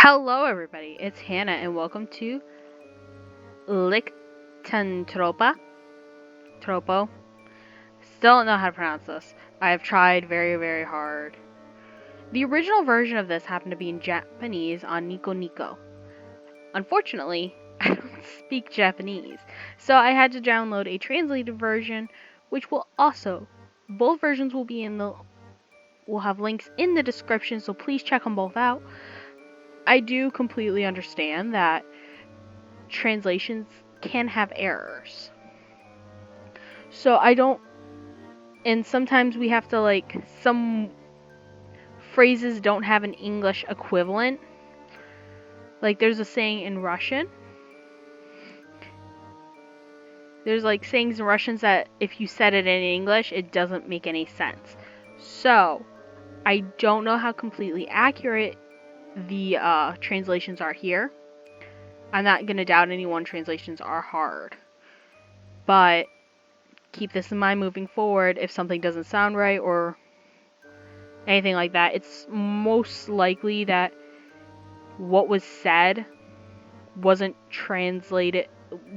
Hello, everybody. It's Hannah, and welcome to Licantropo. Tropo. Still don't know how to pronounce this. I have tried very, very hard. The original version of this happened to be in Japanese on Nico Nico. Unfortunately, I don't speak Japanese, so I had to download a translated version, which will also, both versions will be will have links in the description, so please check them both out. I do completely understand that translations can have errors. So and sometimes we have to some phrases don't have an English equivalent. Like there's a saying in Russian. There's sayings in Russian that if you said it in English, it doesn't make any sense. So I don't know how completely accurate the translations are here. I'm not going to doubt anyone, translations are hard. But keep this in mind moving forward. If something doesn't sound right or anything like that, it's most likely that what was said wasn't translated,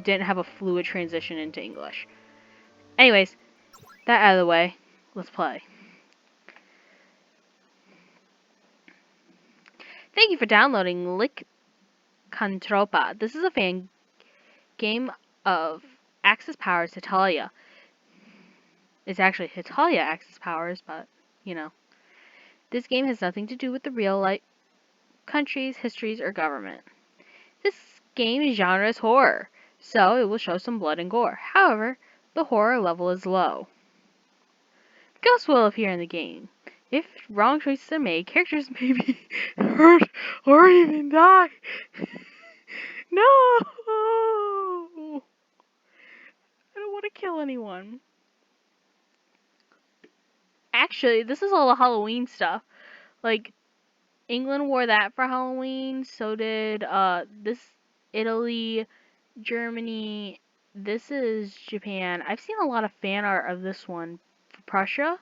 didn't have a fluid transition into English. Anyways, that out of the way, let's play. Thank you for downloading Licantropo. This is a fan game of Axis Powers Hitalia. It's actually Hitalia Axis Powers, but, you know. This game has nothing to do with the real life countries, histories, or government. This game genre is horror, so it will show some blood and gore. However, the horror level is low. Ghosts will appear in the game. If wrong choices are made, characters may be hurt or even die. No! I don't want to kill anyone. Actually, this is all the Halloween stuff. Like, England wore that for Halloween, so did this Italy, Germany, this is Japan. I've seen a lot of fan art of this one for Prussia.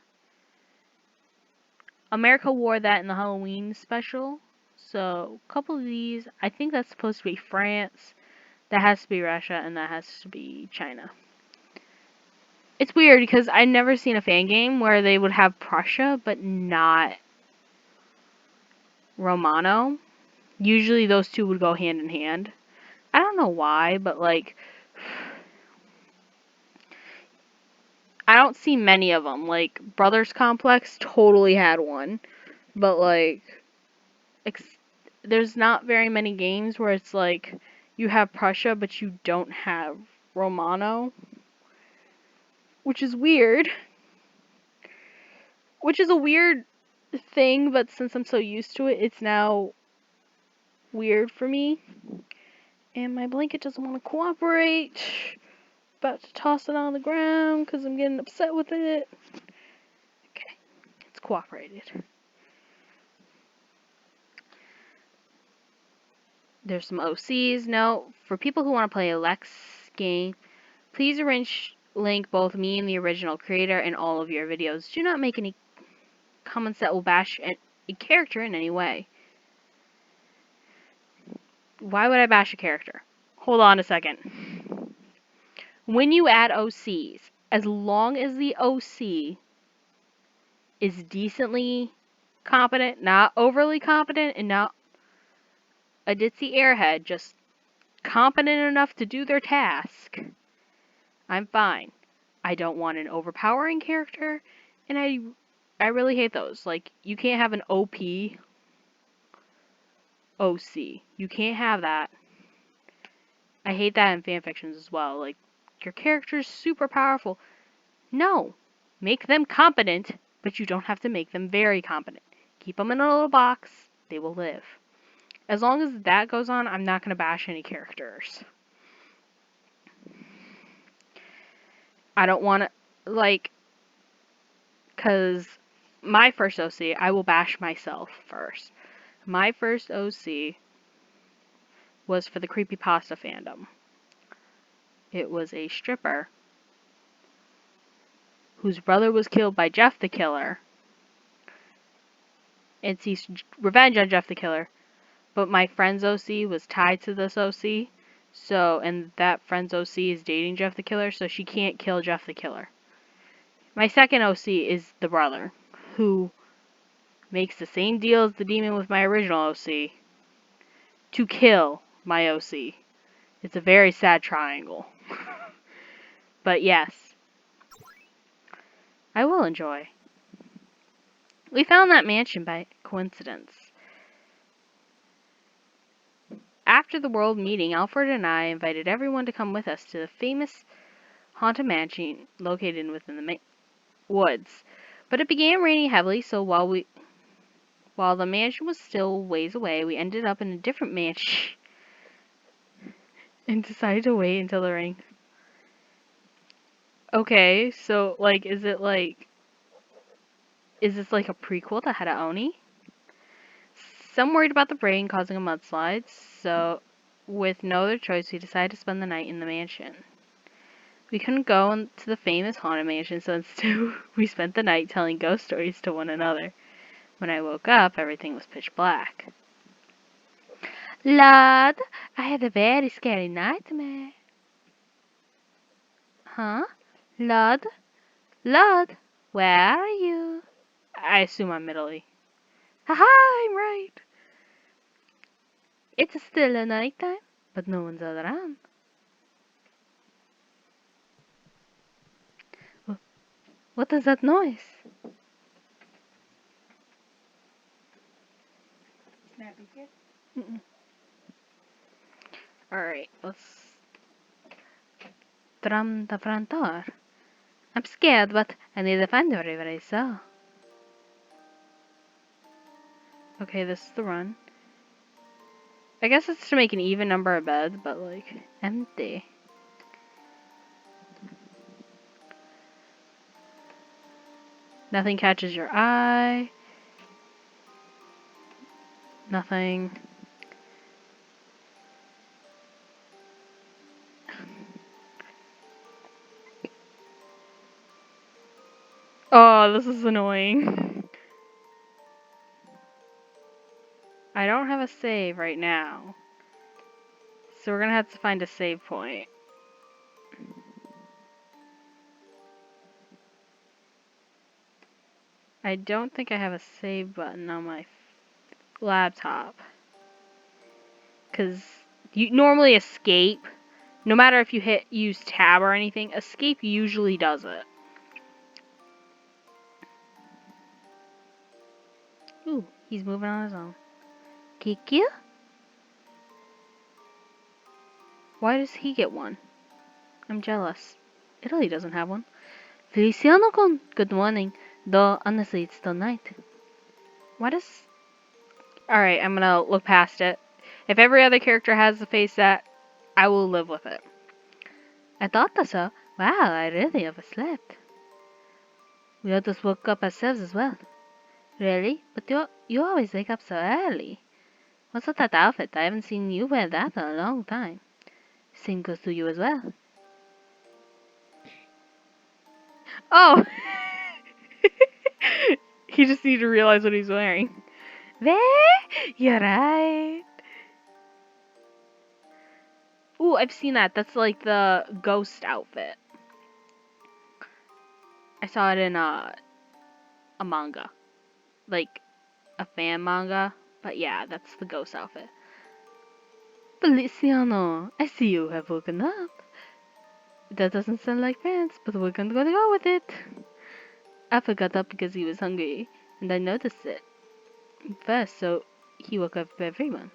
America wore that in the Halloween special. So, a couple of these. I think that's supposed to be France. That has to be Russia, and that has to be China. It's weird because I've never seen a fan game where they would have Prussia, but not Romano. Usually those two would go hand in hand. I don't know why, but I don't see many of them. Like, Brothers Complex totally had one. But, there's not very many games where it's you have Prussia, but you don't have Romano. Which is weird. Which is a weird thing, but since I'm so used to it, it's now weird for me. And my blanket doesn't want to cooperate. About to toss it on the ground because I'm getting upset with it. Okay, it's cooperated. There's some OCs. No, for people who want to play a Lex game, please link both me and the original creator in all of your videos. Do not make any comments that will bash a character in any way. Why would I bash a character? Hold on a second. When you add OCs, as long as the OC is decently competent, not overly competent, and not a ditzy airhead, just competent enough to do their task, I'm fine. I don't want an overpowering character, and I really hate those. Like, you can't have an OP OC. You can't have that. I hate that in fanfictions as well. Like, your character's super powerful. No. Make them competent, but you don't have to make them very competent. Keep them in a little box. They will live. As long as that goes on, I'm not going to bash any characters. I don't want to, because my first OC, I will bash myself first. My first OC was for the creepypasta fandom. It was a stripper whose brother was killed by Jeff the Killer, and seeks revenge on Jeff the Killer but my friend's OC was tied to this OC. So, and that friend's OC is dating Jeff the Killer, so she can't kill Jeff the Killer. My second OC is the brother, who makes the same deal as the demon with my original OC to kill my OC. It's a very sad triangle. But yes, I will enjoy. We found that mansion by coincidence. After the world meeting, Alfred and I invited everyone to come with us to the famous haunted mansion located within the woods. But it began raining heavily, so while the mansion was still ways away, we ended up in a different mansion and decided to wait until the rain. Okay, so is this like a prequel to Hada Oni? Some worried about the rain causing a mudslide, so with no other choice, we decided to spend the night in the mansion. We couldn't go to the famous haunted mansion, so instead we spent the night telling ghost stories to one another. When I woke up, everything was pitch black. Lord, I had a very scary nightmare. Huh? Lord? Lord, where are you? I assume I'm Italy. Haha, I'm right. It's still a nighttime, but no one's around. What is that noise? Snappy kid? Alright, let's drum the front door. I'm scared, but I need to find whatever I saw. Okay, this is the run. I guess it's to make an even number of beds, but empty. Nothing catches your eye. Nothing. Oh, this is annoying. I don't have a save right now. So we're gonna have to find a save point. I don't think I have a save button on my laptop. Because you normally escape. No matter if you use tab or anything, escape usually does it. Ooh, he's moving on his own. Kiki? Why does he get one? I'm jealous. Italy doesn't have one. Feliciano-kun, good morning. Though, honestly, it's still night. Why does... Alright, I'm gonna look past it. If every other character has the face that, I will live with it. I thought so. Wow, I really overslept. We all just woke up ourselves as well. Really? But you always wake up so early. What's with that outfit? I haven't seen you wear that in a long time. Same goes to you as well. Oh! He just needed to realize what he's wearing. There? You're right. Ooh, I've seen that. That's like the ghost outfit. I saw it in a manga. Like a fan manga. But yeah, that's the ghost outfit. Feliciano, I see you have woken up. That doesn't sound like fans, but we're gonna go with it. Alpha got up because he was hungry, and I noticed it first, so he woke up everyone.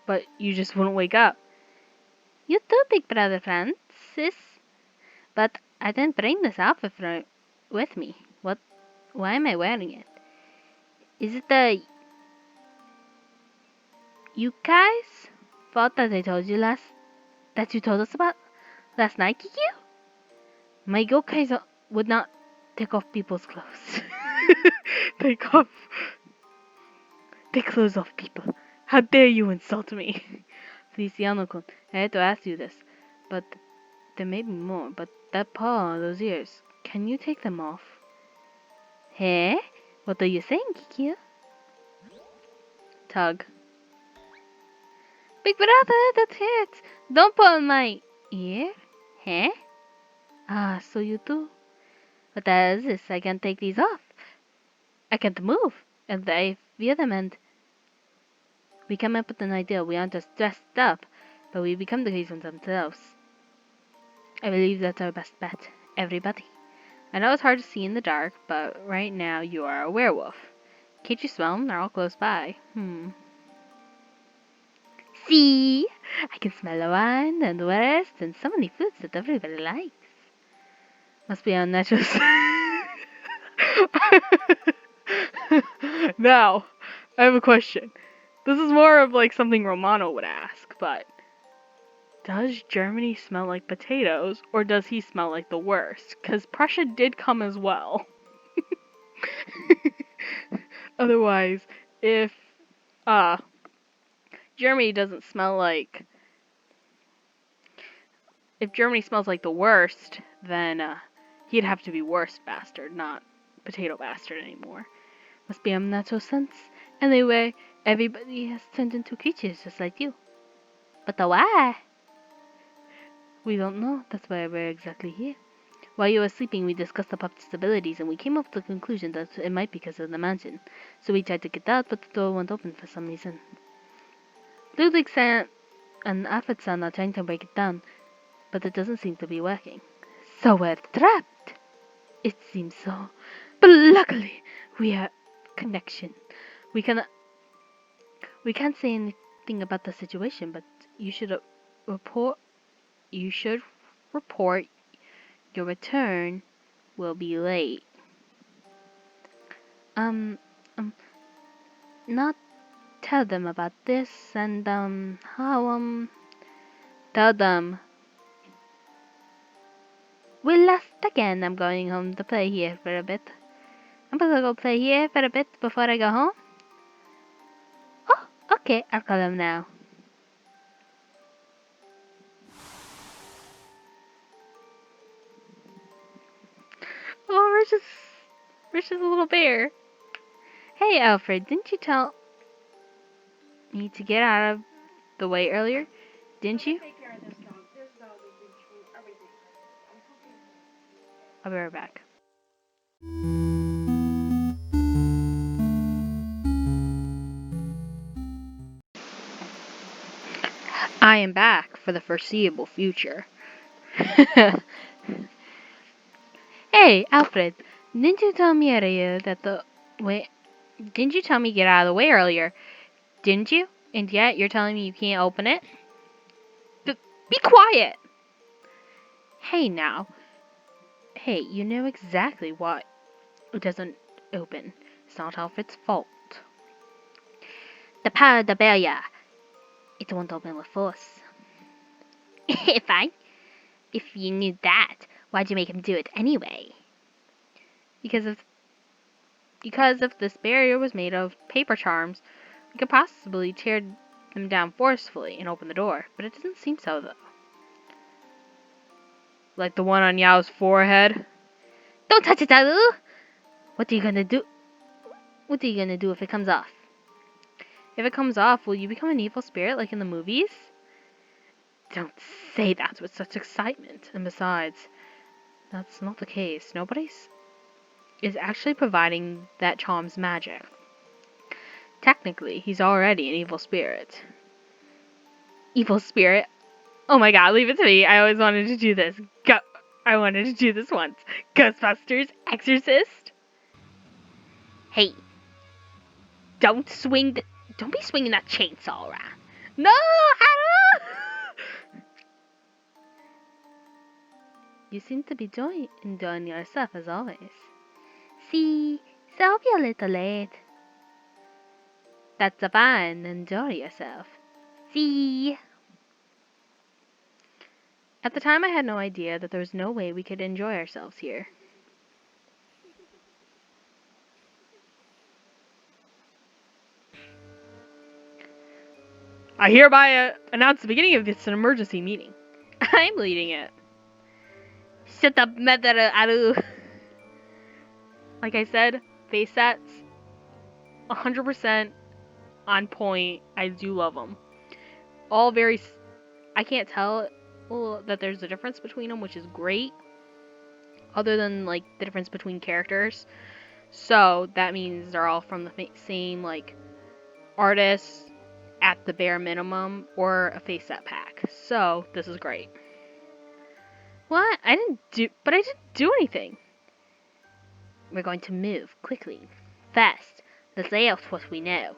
But you just wouldn't wake up. You too, big brother Francis. But I didn't bring this outfit with me. What? Why am I wearing it? Is it the... You guys thought that I told you that you told us about last night, Kiki? My yokais would not take off people's clothes. Take clothes off people. How dare you insult me? Feliciano-kun, I had to ask you this, but there may be more, but that paw, those ears, can you take them off? Hey? What are you saying, Kiki? Tug. Big brother, that hurts. Don't pull on my ear. Huh? Ah, so you do. But as this, I can't take these off. I can't move. And I fear them, and we come up with an idea. We aren't just dressed up, but we become the reason themselves. I believe that's our best bet. Everybody. I know it's hard to see in the dark, but right now you are a werewolf. Can't you smell them? They're all close by. See? I can smell the wine and the rest and so many foods that everybody likes. Must be unnatural. Now, I have a question. This is more of like something Romano would ask, but does Germany smell like potatoes, or does he smell like the worst? Because Prussia did come as well. Otherwise, if Germany doesn't smell like, if Germany smells like the worst, then he'd have to be worst bastard, not potato bastard anymore. Must be unnatural sense. Anyway, everybody has turned into creatures just like you. But why? We don't know. That's why we're exactly here. While you were sleeping, we discussed the possibilities, and we came up with the conclusion that it might be because of the mansion. So we tried to get out, but the door won't open for some reason. Ludwig and Alfred-san are trying to break it down, but it doesn't seem to be working. So we're trapped. It seems so. But luckily, we have connection. We can't say anything about the situation, but you should report. You should report. Your return will be late. Not tell them about this, and tell them we left again. I'm going home to play here for a bit. I'm gonna go play here for a bit before I go home. Oh, okay, I'll call them now. Oh, Rich is a little bear. Hey, Alfred, didn't you tell me to get out of the way earlier? Didn't you? I'll be right back. I am back for the foreseeable future. Hey, Alfred, didn't you tell me earlier that didn't you tell me get out of the way earlier? Didn't you? And yet you're telling me you can't open it? Be quiet! Hey now. Hey, you know exactly why it doesn't open. It's not Alfred's fault. The power of the barrier. It won't open with force. Fine. If you knew that, why'd you make him do it anyway? Because if this barrier was made of paper charms, we could possibly tear them down forcefully and open the door. But it doesn't seem so, though. Like the one on Yao's forehead. Don't touch it, Alu! What are you gonna do? What are you gonna do if it comes off? If it comes off, will you become an evil spirit like in the movies? Don't say that with such excitement. And besides, that's not the case. Nobody is actually providing that charm's magic. Technically, he's already an evil spirit. Evil spirit? Oh my god, leave it to me. I always wanted to do this. I wanted to do this once. Ghostbusters, Exorcist. Hey, don't be swinging that chainsaw around. No, Haru! You seem to be enjoying yourself as always. See, so I hope you're a little late. That's fine. Enjoy yourself. See. At the time, I had no idea that there was no way we could enjoy ourselves here. I hereby announce the beginning of this an emergency meeting. I'm leading it. Shut up, Mother Aru. Like I said, face sets, 100% on point. I do love them. all very. I can't tell that there's a difference between them, which is great. Other than like the difference between characters, so that means they're all from the same like artist at the bare minimum, or a face set pack. So this is great. What? I didn't do anything. We're going to move quickly, fast. Let's lay out what we know.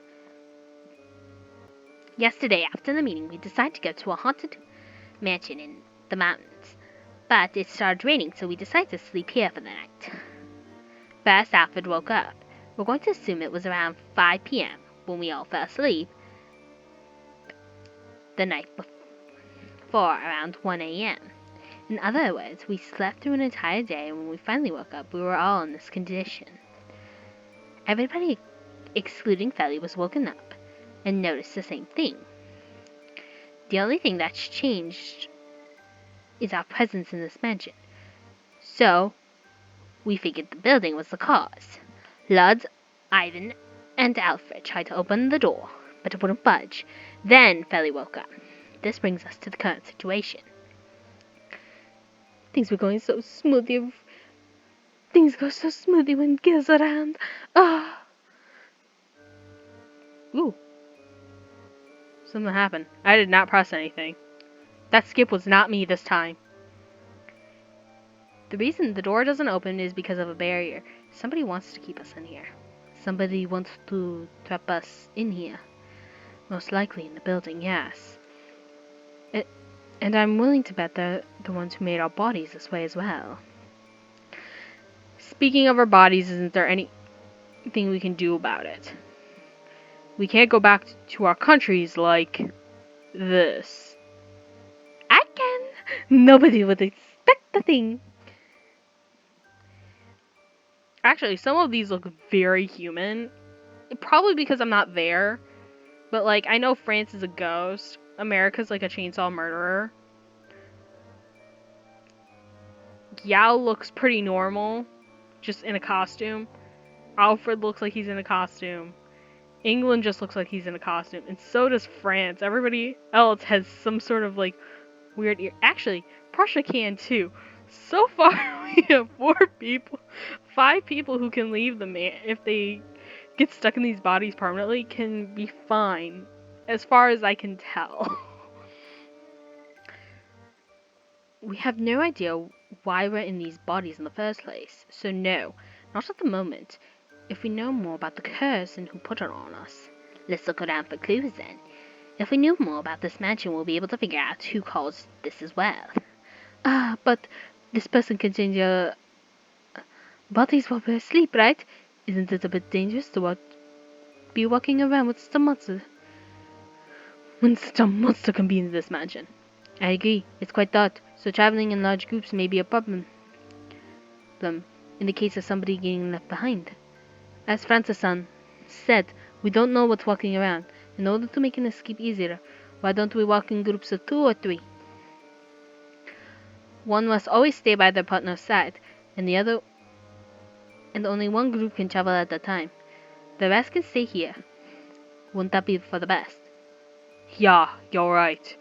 Yesterday, after the meeting, we decided to go to a haunted mansion in the mountains. But it started raining, so we decided to sleep here for the night. First, Alfred woke up. We're going to assume it was around 5 p.m. when we all fell asleep the night before, around 1 a.m. In other words, we slept through an entire day, and when we finally woke up, we were all in this condition. Everybody, excluding Felly, was woken up and noticed the same thing. The only thing that's changed is our presence in this mansion. So, we figured the building was the cause. Lud, Ivan, and Alfred tried to open the door, but it wouldn't budge. Then Felly woke up. This brings us to the current situation. Things were going so smoothly. Things go so smoothly when Gil's around. Ah. Ooh. Something happened. I did not press anything. That skip was not me this time. The reason the door doesn't open is because of a barrier. Somebody wants to keep us in here. Somebody wants to trap us in here. Most likely in the building, yes. And I'm willing to bet they're the ones who made our bodies this way as well. Speaking of our bodies, isn't there anything we can do about it? We can't go back to our countries like this. I can. Nobody would expect the thing. Actually, some of these look very human. Probably because I'm not there. But, like, I know France is a ghost. America's like a chainsaw murderer. Yao looks pretty normal. Just in a costume. Alfred looks like he's in a costume. England just looks like he's in a costume. And so does France. Everybody else has some sort of, like, weird ear. Actually, Prussia can too. So far, we have 5 people who can leave the man if they get stuck in these bodies permanently can be fine, as far as I can tell. We have no idea why we're in these bodies in the first place, so no, not at the moment. If we know more about the curse and who put it on us, let's look around for clues then. If we knew more about this mansion, we'll be able to figure out who caused this as well. But this person contains your bodies while we're asleep, right? Isn't it a bit dangerous to be walking around with such a monster? When such a monster can be in this mansion. I agree, it's quite dark, so traveling in large groups may be a problem. In the case of somebody getting left behind. As Francis-san said, we don't know what's walking around. In order to make an escape easier, why don't we walk in groups of 2 or 3? One must always stay by their partner's side, and only one group can travel at a time. The rest can stay here. Wouldn't that be for the best? Yeah, you're right.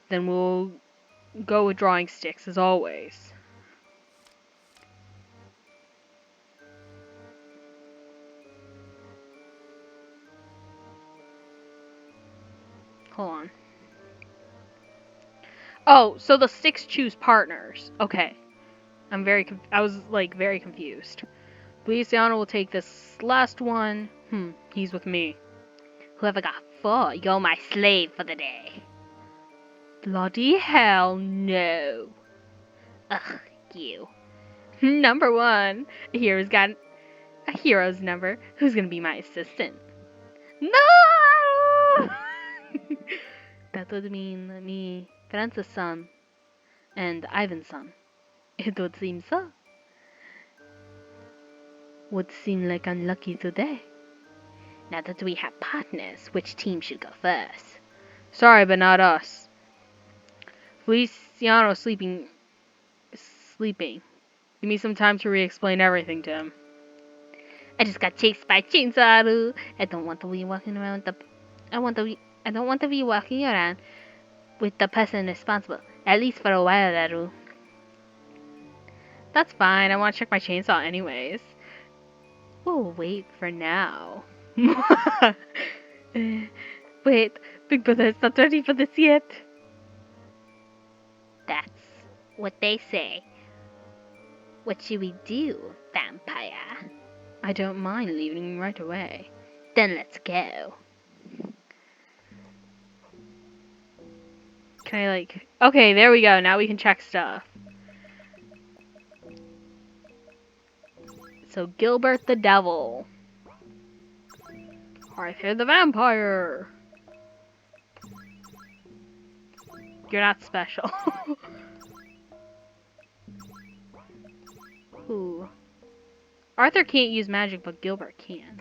Then we'll go with drawing sticks as always. Hold on. Oh, so the sticks choose partners. Okay. I was like very confused. Luciano will take this last one. He's with me. Whoever got 4, you're my slave for the day. Bloody hell no. Ugh, you. Number 1. A hero's got a hero's number. Who's gonna be my assistant? No! That would mean me, Francis-san, and Ivan-san. It would seem so. Would seem like unlucky today. Now that we have partners, which team should go first? Sorry, but not us. Feliciano's sleeping. Give me some time to re-explain everything to him. I just got chased by Chainsaw. I don't want to be walking around I want to be I don't want to be walking around with the person responsible, at least for a while, Daru. That's fine, I want to check my chainsaw anyways. We'll wait for now. Wait, Big Brother is not ready for this yet. That's what they say. What should we do, vampire? I don't mind leaving right away. Then let's go. Can I like... Okay, there we go. Now we can check stuff. So, Gilbert the Devil. Arthur the Vampire. You're not special. Ooh. Arthur can't use magic, but Gilbert can.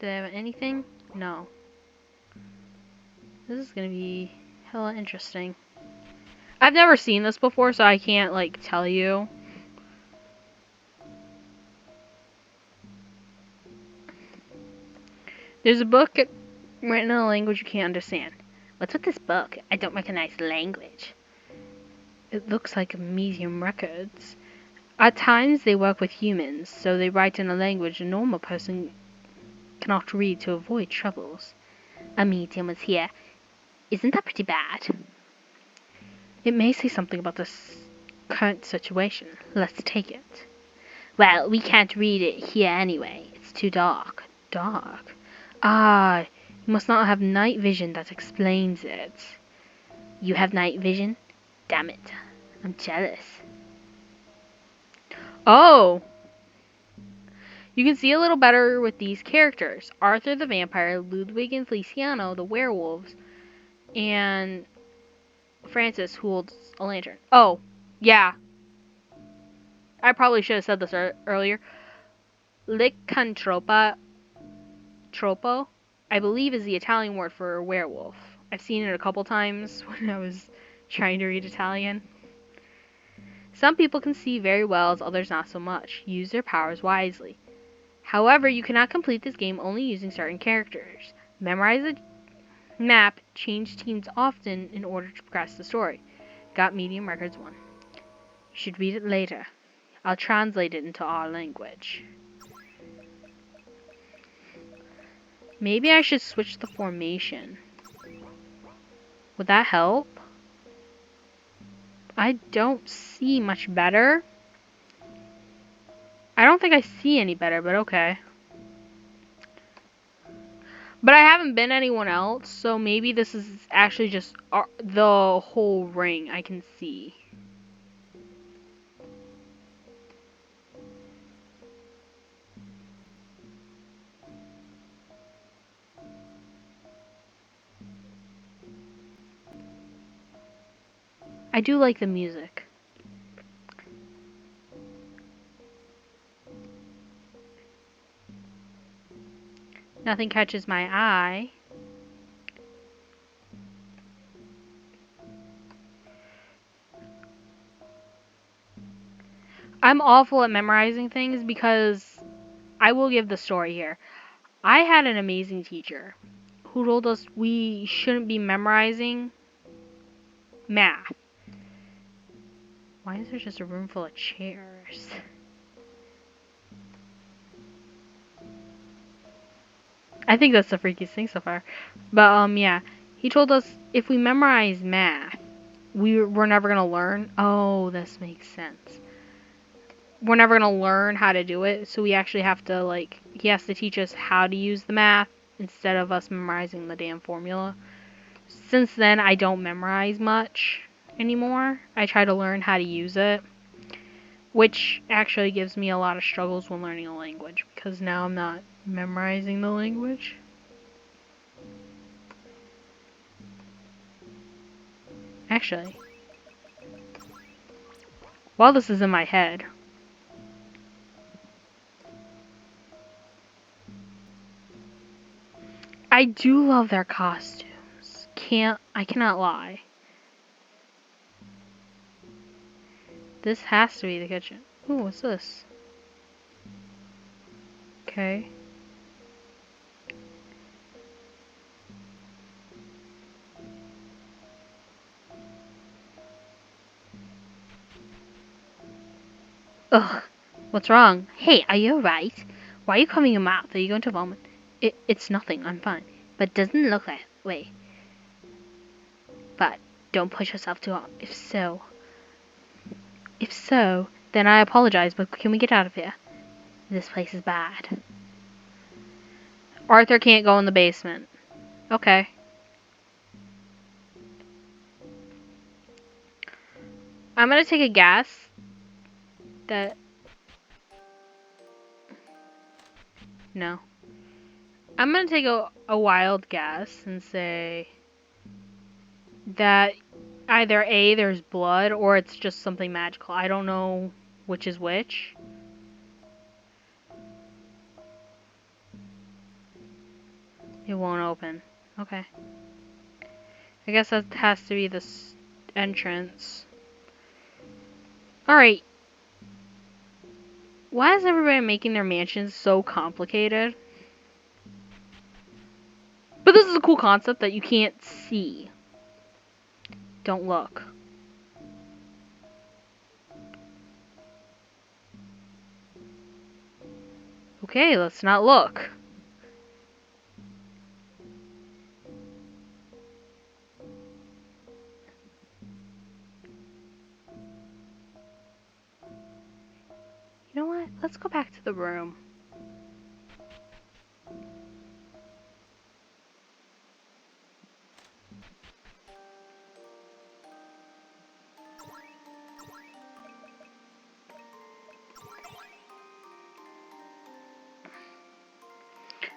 Do they have anything? No. This is gonna be hella interesting. I've never seen this before, so I can't, like, tell you. There's a book written in a language you can't understand. What's with this book? I don't recognize the language. It looks like medium records. At times they work with humans, so they write in a language a normal person cannot read to avoid troubles. A medium was here. Isn't that pretty bad? It may say something about this current situation. Let's take it. Well, we can't read it here anyway. It's too dark. Dark? Ah, you must not have night vision. That explains it. You have night vision? Damn it. I'm jealous. Oh! You can see a little better with these characters. Arthur the vampire, Ludwig and Feliciano the werewolves, and Francis who holds a lantern. Oh, yeah. I probably should have said this earlier. Licantropo, I believe is the Italian word for a werewolf. I've seen it a couple times when I was trying to read Italian. Some people can see very well, as others not so much. Use their powers wisely. However, you cannot complete this game only using certain characters. Memorize the map, change teams often in order to progress the story. Got Medium Records 1. You should read it later. I'll translate it into our language. Maybe I should switch the formation. Would that help? I don't see much better. I don't think I see any better, but okay. But I haven't been anyone else, so maybe this is actually just the whole ring I can see. I do like the music. Nothing catches my eye. I'm awful at memorizing things because I will give the story here. I had an amazing teacher who told us we shouldn't be memorizing math. Why is there just a room full of chairs? I think that's the freakiest thing so far. But, yeah. He told us if we memorize math, we're never gonna learn. Oh, this makes sense. We're never gonna learn how to do it, so we actually have to, like, he has to teach us how to use the math instead of us memorizing the damn formula. Since then, I don't memorize much anymore. I try to learn how to use it, which actually gives me a lot of struggles when learning a language, because now I'm not memorizing the language. Actually, while this is in my head, I do love their costumes. I cannot lie. This has to be the kitchen. Ooh, what's this? Okay. Ugh. What's wrong? Hey, are you alright? Why are you covering your mouth? Are you going to vomit? It's nothing. I'm fine. But it doesn't look that way. But don't push yourself too hard. If so, then I apologize, but can we get out of here? This place is bad. Arthur can't go in the basement. Okay. I'm gonna take a guess that... No. I'm gonna take a wild guess and say that either A, there's blood, or it's just something magical. I don't know which is which. It won't open. Okay. I guess that has to be the entrance. Alright. Why is everybody making their mansions so complicated? But this is a cool concept that you can't see. Don't look. Okay, let's not look. You know what? Let's go back to the room.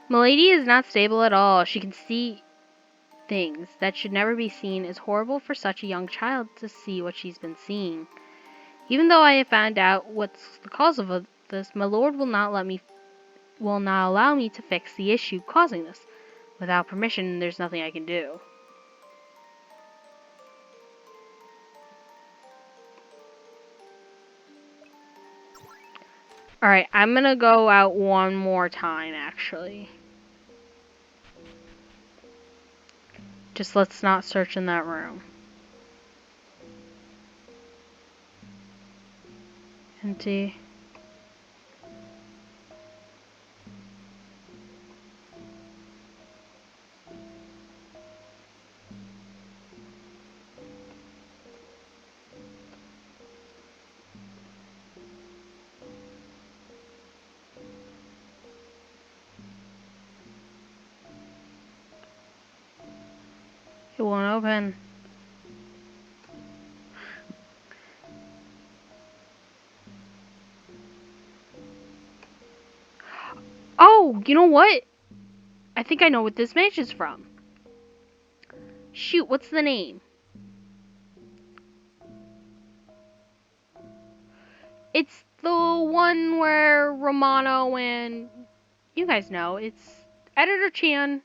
Milady is not stable at all. She can see things that should never be seen. It's horrible for such a young child to see what she's been seeing. Even though I have found out what's the cause of this, my lord will not allow me to fix the issue causing this. Without permission, there's nothing I can do. Alright, I'm gonna go out one more time, actually. Just let's not search in that room. Empty. It won't open. Oh, you know what? I think I know what this match is from. Shoot, what's the name? It's the one where Romano and... You guys know, it's Editor Chan.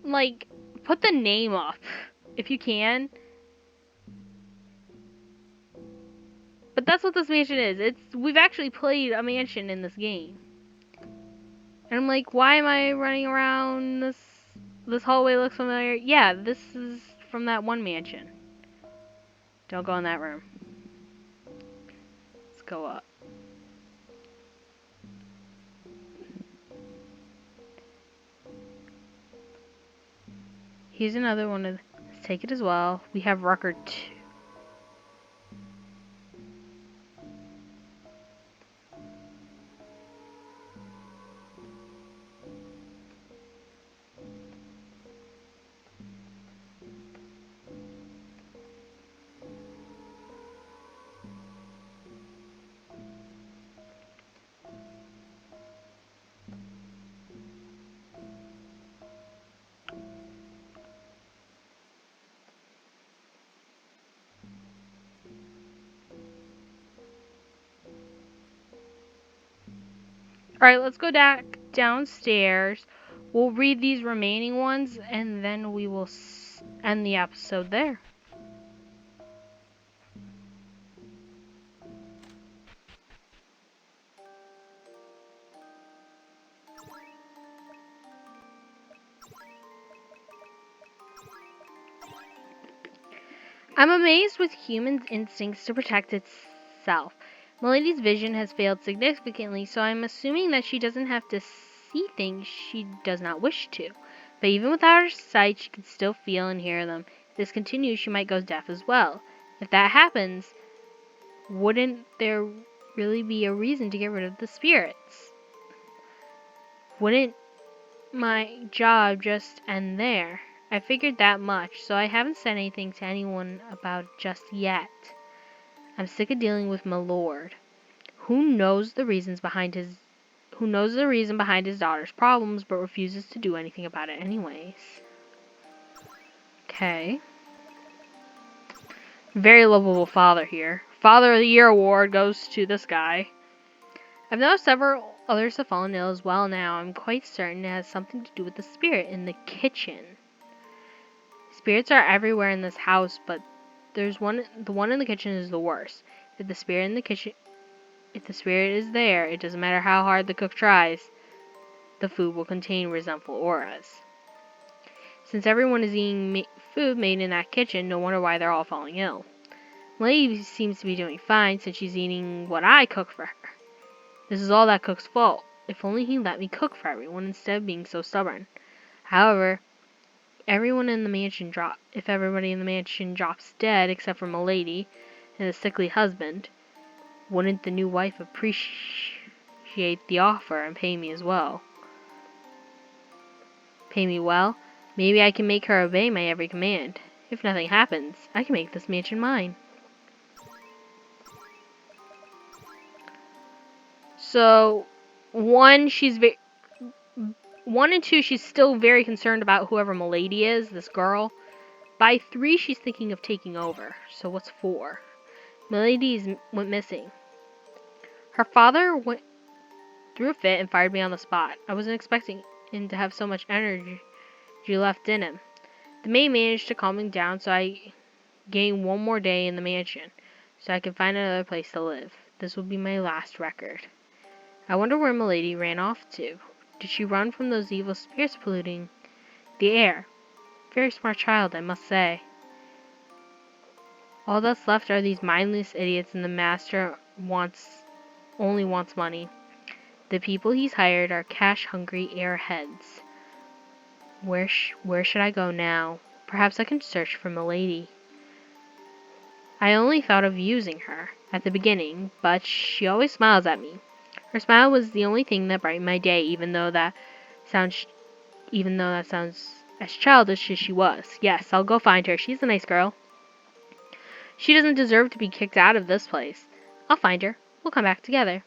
Like, put the name up, if you can. But that's what this mansion is. We've actually played a mansion in this game. And I'm like, why am I running around this hallway looks familiar? Yeah, this is from that one mansion. Don't go in that room. Let's go up. Here's another one. Let's take it as well. We have record 2. Alright, let's go downstairs. We'll read these remaining ones, and then we will end the episode there. I'm amazed with human instincts to protect itself. Milady's vision has failed significantly, so I'm assuming that she doesn't have to see things she does not wish to. But even without her sight, she can still feel and hear them. If this continues, she might go deaf as well. If that happens, wouldn't there really be a reason to get rid of the spirits? Wouldn't my job just end there? I figured that much, so I haven't said anything to anyone about it just yet. I'm sick of dealing with my lord. Who knows the reason behind his daughter's problems, but refuses to do anything about it anyways. Okay. Very lovable father here. Father of the Year award goes to this guy. I've noticed several others have fallen ill as well now. I'm quite certain it has something to do with the spirit in the kitchen. Spirits are everywhere in this house, but the one in the kitchen is the worst. If the spirit is there, it doesn't matter how hard the cook tries, the food will contain resentful auras. Since everyone is eating food made in that kitchen, no wonder why they're all falling ill. Lady seems to be doing fine since she's eating what I cook for her. This is all that cook's fault. If only he let me cook for everyone instead of being so stubborn. However, if everybody in the mansion drops dead except for Milady and the sickly husband, wouldn't the new wife appreciate the offer and pay me as well? Pay me well? Maybe I can make her obey my every command. If nothing happens, I can make this mansion mine. So, 1 and 2, she's still very concerned about whoever Milady is, this girl. By 3, she's thinking of taking over. So what's 4? Milady went missing. Her father went threw a fit and fired me on the spot. I wasn't expecting him to have so much energy left in him. The maid managed to calm him down, so I gained 1 more day in the mansion, so I could find another place to live. This will be my last record. I wonder where Milady ran off to. Did she run from those evil spirits polluting the air? Very smart child, I must say. All that's left are these mindless idiots, and the master only wants money. The people he's hired are cash-hungry airheads. Where should I go now? Perhaps I can search for Milady. I only thought of using her at the beginning, but she always smiles at me. Her smile was the only thing that brightened my day, even though that sounds as childish as she was. Yes, I'll go find her. She's a nice girl. She doesn't deserve to be kicked out of this place. I'll find her. We'll come back together.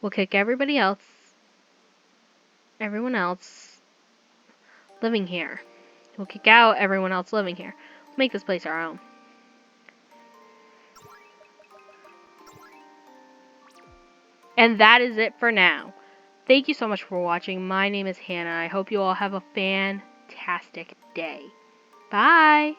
We'll kick everyone else living here. We'll kick out everyone else living here. We'll make this place our own. And that is it for now. Thank you so much for watching. My name is Hannah. I hope you all have a fantastic day. Bye!